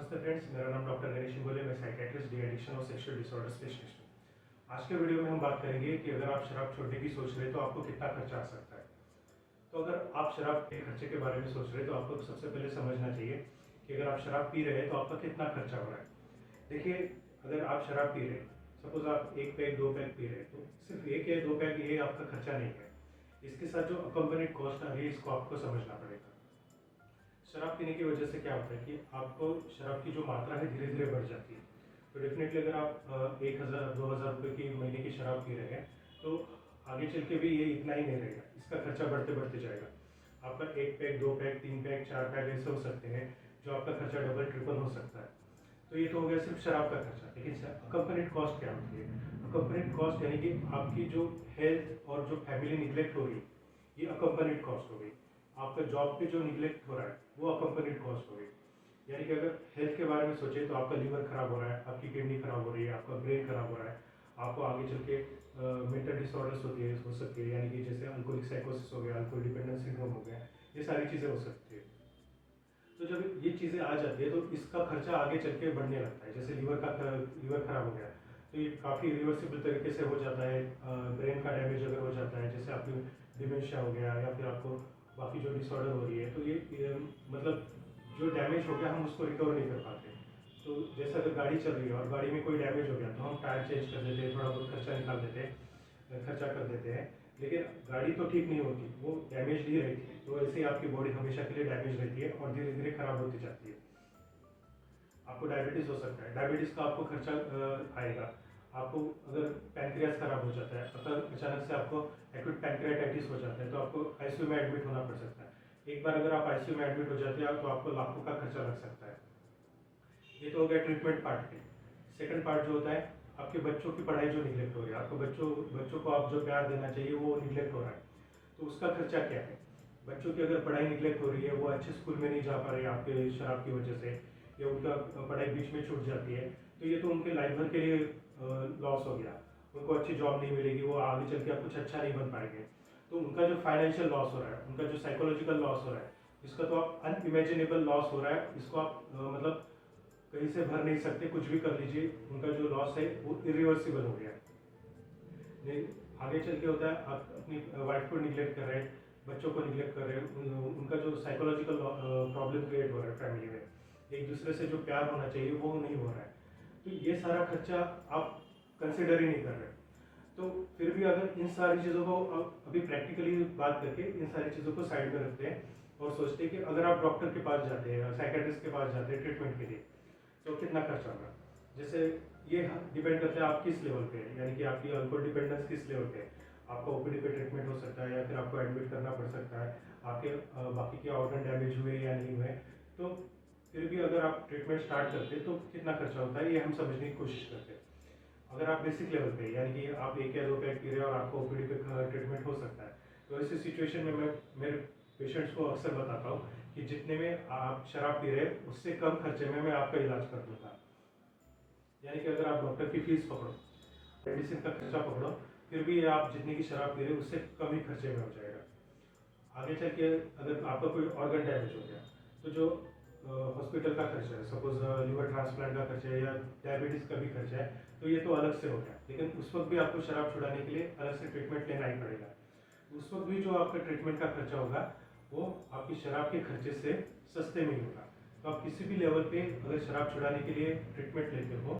नमस्ते फ्रेंड्स, मेरा नाम डॉक्टर गणेश बोले, मैं साइकेट्रिस्ट, डी एडिक्शन और सेक्सुअल डिसऑर्डर स्पेशलिस्ट हूँ। आज के वीडियो में हम बात करेंगे कि अगर आप शराब छोड़ने की सोच रहे हैं तो आपको कितना खर्चा आ सकता है। तो अगर आप शराब के खर्चे के बारे में सोच रहे हैं तो आपको सबसे पहले समझना चाहिए कि अगर आप शराब पी रहे हैं तो आपका कितना खर्चा हो रहा है। देखिए, अगर आप शराब पी रहे हैं, सपोज आप 1 पैक 2 पैक पी रहे हैं, तो सिर्फ 1 या 2 पैक ये आपका खर्चा नहीं है। इसके साथ जो अकम्पनीड कॉस्ट आ रही है, इसको आपको समझना पड़ेगा। शराब पीने की वजह से क्या होता है कि आपको शराब की जो मात्रा है धीरे धीरे बढ़ जाती है। तो डेफिनेटली अगर आप 1,000-2,000 रुपये की महीने की शराब पी रहे हैं तो आगे चल के भी ये इतना ही नहीं रहेगा, इसका खर्चा बढ़ते बढ़ते जाएगा। आपका 1 पैक 2 पैक 3 पैक 4 पैक ऐसे हो सकते हैं जो आपका खर्चा डबल ट्रिपल हो सकता है। तो ये तो हो गया सिर्फ शराब का खर्चा। लेकिन अकम्पनीड कॉस्ट क्या होती है? अकम्पनीड कॉस्ट यानी कि आपकी जो हेल्थ और जो फैमिली निग्लेक्ट हो रही है, ये अकम्पनीड कॉस्ट हो गई। आपका जॉब पे जो निग्लेक्ट हो रहा है वो अकम्पनीड कॉस्ट हो गई। यानी कि अगर हेल्थ के बारे में सोचे तो आपका लीवर खराब हो रहा है, आपकी किडनी खराब हो रही है, आपका ब्रेन खराब हो रहा है, आपको आगे चल के मेंटल डिसऑर्डर्स हो सकती है, यानी कि जैसे अल्कोहलिक साइकोसिस हो गया, अल्कोहल डिपेंडेंस सिंड्रोम हो गया, ये सारी चीज़ें हो सकती है। तो जब ये चीज़ें आ जाती है तो इसका खर्चा आगे चल के बढ़ने लगता है। जैसे लीवर खराब हो गया तो ये काफ़ी रिवर्सिबल तरीके से हो जाता है। ब्रेन का डैमेज अगर हो जाता है, जैसे आपकी डिमेंशिया हो गया या फिर आपको बाकी जो डिसऑर्डर हो रही है, तो ये मतलब जो डैमेज हो गया हम उसको रिकवर नहीं कर पाते। तो जैसे अगर गाड़ी चल रही है और गाड़ी में कोई डैमेज हो गया तो हम टायर चेंज कर देते हैं, थोड़ा बहुत खर्चा निकाल देते हैं, खर्चा कर देते हैं, लेकिन गाड़ी तो ठीक नहीं होती, वो डैमेज ही रहती है। तो ऐसे ही आपकी बॉडी हमेशा के लिए डैमेज रहती है और धीरे धीरे खराब होती जाती है। आपको डायबिटीज़ हो सकता है, डायबिटीज़ का आपको खर्चा आएगा। आपको अगर पैनक्रियाज खराब हो जाता है, अगर अचानक से आपको एक्यूट पैनक्रियाटाइटिस हो जाता है तो आपको आईसीयू में एडमिट होना पड़ सकता है। एक बार अगर आप आईसीयू में एडमिट हो जाते हैं तो आपको लाखों का खर्चा लग सकता है। ये तो हो गया ट्रीटमेंट पार्ट के। सेकंड पार्ट जो होता है, आपके बच्चों की पढ़ाई जो निगलेक्ट हो रही है, आपको बच्चों को आप जो प्यार देना चाहिए वो निगलेक्ट हो रहा है, तो उसका खर्चा क्या है? बच्चों की अगर पढ़ाई निगलेक्ट हो रही है, वो अच्छे स्कूल में नहीं जा पा रहे हैं आपके शराब की वजह से, या उनका पढ़ाई बीच में छूट जाती है, तो ये तो उनके लाइफ भर के लिए लॉस हो गया। उनको अच्छी जॉब नहीं मिलेगी, वो आगे चल के आप कुछ अच्छा नहीं बन पाएंगे। तो उनका जो फाइनेंशियल लॉस हो रहा है, उनका जो साइकोलॉजिकल लॉस हो रहा है, इसका तो आप अनइमेजिनेबल लॉस हो रहा है। इसको आप मतलब कहीं से भर नहीं सकते, कुछ भी कर लीजिए, उनका जो लॉस है वो इरिवर्सिबल हो गया। नहीं, आगे चल के होता है आप अपनी वाइफ को निगलेक्ट कर रहे हैं, बच्चों को निगलेक्ट कर रहे हैं, उनका जो साइकोलॉजिकल प्रॉब्लम क्रिएट हो रहा है फैमिली में, एक दूसरे से जो प्यार होना चाहिए वो नहीं हो रहा है। तो ये सारा खर्चा आप कंसिडर ही नहीं कर रहे। तो फिर भी अगर इन सारी चीज़ों को अभी प्रैक्टिकली बात करके इन सारी चीज़ों को साइड में रखते हैं और सोचते हैं कि अगर आप डॉक्टर के पास जाते हैं, साइकेट्रिस्ट के पास जाते हैं ट्रीटमेंट के लिए, तो कितना खर्चा होगा। जैसे ये डिपेंड करता है आप किस लेवल पे है, यानी कि आपकी अल्कोहल डिपेंडेंस किस लेवल पे है। आपका ओपीडी पे ट्रीटमेंट हो सकता है या फिर आपको एडमिट करना पड़ सकता है, आपके बाकी के ऑर्गन डैमेज हुए या नहीं हुए। तो फिर भी अगर आप ट्रीटमेंट स्टार्ट करते हैं तो कितना खर्चा होता है ये हम समझने की कोशिश करते हैं। अगर आप बेसिक लेवल पे, यानी कि आप 1 या 2 पैक पी रहे हैं और आपको ओपीडी पे ट्रीटमेंट हो सकता है, तो ऐसी सिचुएशन में मैं मेरे पेशेंट्स को अक्सर बताता हूँ कि जितने में आप शराब पी रहे हैं उससे कम खर्चे में मैं आपका इलाज कर दूँगा। यानी कि अगर आप डॉक्टर की फीस पकड़ो, मेडिसिन का खर्चा पकड़ो, फिर भी आप जितने की शराब पी रहे हो उससे कम ही खर्चे में हो जाएगा। आगे चल के अगर आपका कोई ऑर्गन डैमेज हो गया तो जो हॉस्पिटल का खर्चा है, सपोज लिवर ट्रांसप्लांट का खर्चा है या डायबिटीज़ का भी खर्चा है, तो ये तो अलग से हो गया। लेकिन उस वक्त भी आपको शराब छुड़ाने के लिए अलग से ट्रीटमेंट लेना ही पड़ेगा। उस वक्त भी जो आपका ट्रीटमेंट का खर्चा होगा वो आपकी शराब के खर्चे से सस्ते में ही होगा। तो आप किसी भी लेवल पे अगर शराब छुड़ाने के लिए ट्रीटमेंट लेते हो